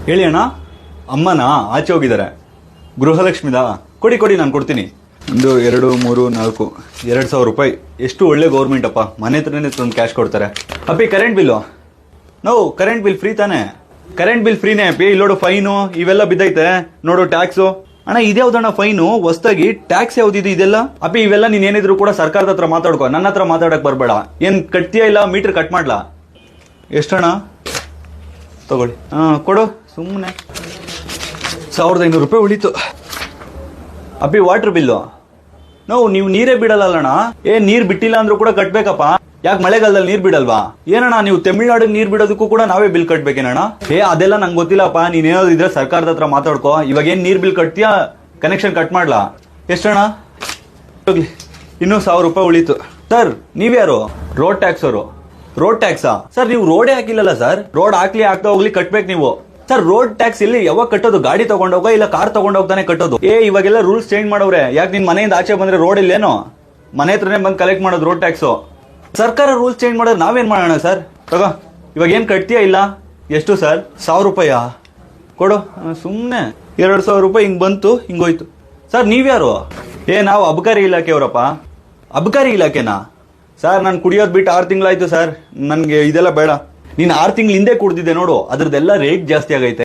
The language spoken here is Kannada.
ಹೇಳಿ ಅಣ್ಣ. ಅಮ್ಮನ ಆಚೆ ಹೋಗಿದ್ದಾರೆ. ಗೃಹಲಕ್ಷ್ಮಿದಾ? ಕೊಡಿ ಕೊಡಿ, ನಾನು ಕೊಡ್ತೀನಿ. 1 2 3 4 2,000 ರೂಪಾಯಿ. ಎಷ್ಟು ಒಳ್ಳೆ ಗೌರ್ಮೆಂಟ್ ಅಪ್ಪ, ಮನೆ ಹತ್ರನೇ ತಂದು ಕ್ಯಾಶ್ ಕೊಡ್ತಾರೆ. ಅಪ್ಪಿ ಕರೆಂಟ್ ಬಿಲ್ಲು? ನಾವು ಕರೆಂಟ್ ಬಿಲ್ ಫ್ರೀ ತಾನೆ? ಕರೆಂಟ್ ಬಿಲ್ ಫ್ರೀನೇ ಅಪ್ಪಿ. ಇಲ್ಲೋಡು ಫೈನು ಇವೆಲ್ಲ ಬಿದ್ದೈತೆ ನೋಡು, ಟ್ಯಾಕ್ಸು. ಅಣ್ಣ ಇದ್ಯಾವ್ದಣ್ಣ ಫೈನು? ಹೊಸ್ದಾಗಿ ಟ್ಯಾಕ್ಸ್ ಯಾವ್ದಿದು ಇದೆಲ್ಲ? ಅಪ್ಪಿ ಇವೆಲ್ಲ ನೀನ್ ಏನಿದ್ರು ಕೂಡ ಸರ್ಕಾರದ ಹತ್ರ ಮಾತಾಡ್ಕೋ, ನನ್ನ ಹತ್ರ ಮಾತಾಡಕ್ ಬರ್ಬೇಡ. ಏನ್ ಕಟ್ತೀಯ ಇಲ್ಲ ಮೀಟರ್ ಕಟ್ ಮಾಡ್ಲಾ? ಎಷ್ಟಣ್ಣ? ತಗೊಳ್ಳಿ. ಕೊಡು ಸುಮ್ಮನೆ. 1,500 ರೂಪಾಯಿ ಉಳಿತು. ಅಪ್ಪಿ ವಾಟರ್ ಬಿಲ್ಲು? ನೀವು ನೀರೇ ಬಿಡಲ್ಲಣ್ಣ. ನೀರ್ ಬಿಟ್ಟಿಲ್ಲ ಅಂದ್ರೂ ಕೂಡ ಕಟ್ಬೇಕಪ್ಪ. ಯಾಕೆ ಮಳೆಗಾಲದಲ್ಲಿ ನೀರ್ ಬಿಡಲ್ವಾ? ಏನಣ್ಣ ನೀವು ತಮಿಳ್ನಾಡಿಗೆ ನೀರ್ ಬಿಡೋದಕ್ಕೂ ಕೂಡ ನಾವೇ ಬಿಲ್ ಕಟ್ಬೇಕೇನಣ್ಣ? ಅದೆಲ್ಲ ನಂಗೆ ಗೊತ್ತಿಲ್ಲಪ್ಪ. ನೀನೇನಾದ್ರು ಇದ್ರೆ ಸರ್ಕಾರದ ಹತ್ರ ಮಾತಾಡ್ಕೋ. ಇವಾಗ ಏನ್ ನೀರ್ ಬಿಲ್ ಕಟ್ತೀಯಾ? ಕನೆಕ್ಷನ್ ಕಟ್ ಮಾಡ್ಲಾ? ಎಷ್ಟಣ್ಣ? ಹೋಗ್ಲಿ, ಇನ್ನೂ 1,000 ರೂಪಾಯಿ ಉಳಿತು. ಸರ್ ನೀವ್ಯಾರು? ರೋಡ್ ಟ್ಯಾಕ್ಸ್ ಅವರು. ರೋಡ್ ಟ್ಯಾಕ್ಸಾ? ಸರ್ ನೀವು ರೋಡೇ ಹಾಕಿಲ್ಲಲ್ಲ ಸರ್. ರೋಡ್ ಹಾಕ್ಲಿ ಆಗ್ತಾ ಹೋಗ್ಲಿ ಕಟ್ಬೇಕು ನೀವು. ಸರ್ ರೋಡ್ ಟ್ಯಾಕ್ಸ್ ಇಲ್ಲಿ ಯಾವಾಗ ಕಟ್ಟೋದು? ಗಾಡಿ ತಗೊಂಡೋಗ ಇಲ್ಲ ಕಾರ್ ತಗೊಂಡೋಗ್ತಾನೆ ಕಟ್ಟೋದು. ಇವಾಗೆಲ್ಲ ರೂಲ್ಸ್ ಚೇಂಜ್ ಮಾಡವ್ರೆ. ಯಾಕೆ ನಿನ್ ಮನೆಯಿಂದ ಆಚೆ ಬಂದ್ರೆ ರೋಡ್ ಇಲ್ಲೇನೋ? ಮನೆ ಹತ್ರನೇ ಬಂದು ಕಲೆಕ್ಟ್ ಮಾಡೋದು ರೋಡ್ ಟ್ಯಾಕ್ಸು. ಸರ್ಕಾರ ರೂಲ್ಸ್ ಚೇಂಜ್ ಮಾಡೋದು ನಾವೇನ್ ಮಾಡೋಣ ಸರ್? ತಗೋ, ಇವಾಗ ಏನ್ ಕಟ್ತೀಯಾ ಇಲ್ಲ? ಎಷ್ಟು ಸರ್? 1,000 ರೂಪಾಯಾ? ಕೊಡು ಸುಮ್ಮನೆ. 2,000 ರೂಪಾಯಿ ಹಿಂಗ್ ಬಂತು, ಹಿಂಗೋಯ್ತು. ಸರ್ ನೀವ್ಯಾರು? ನಾವು ಅಬಕಾರಿ ಇಲಾಖೆಯವರಪ್ಪ. ಅಬಕಾರಿ ಇಲಾಖೆನಾ? ಸರ್ ನಾನು ಕುಡಿಯೋದು ಬಿಟ್ಟು 6 ತಿಂಗಳಾಯ್ತು ಸರ್. ನನ್ಗೆ ಇದೆಲ್ಲ ಬೇಡ. ನೀನ್ 6 ತಿಂಗಳ ಹಿಂದೆ ಕುಡ್ದಿದ್ದೆ ನೋಡು, ಅದ್ರದ್ದೆಲ್ಲ ರೇಟ್ ಜಾಸ್ತಿ ಆಗೈತೆ.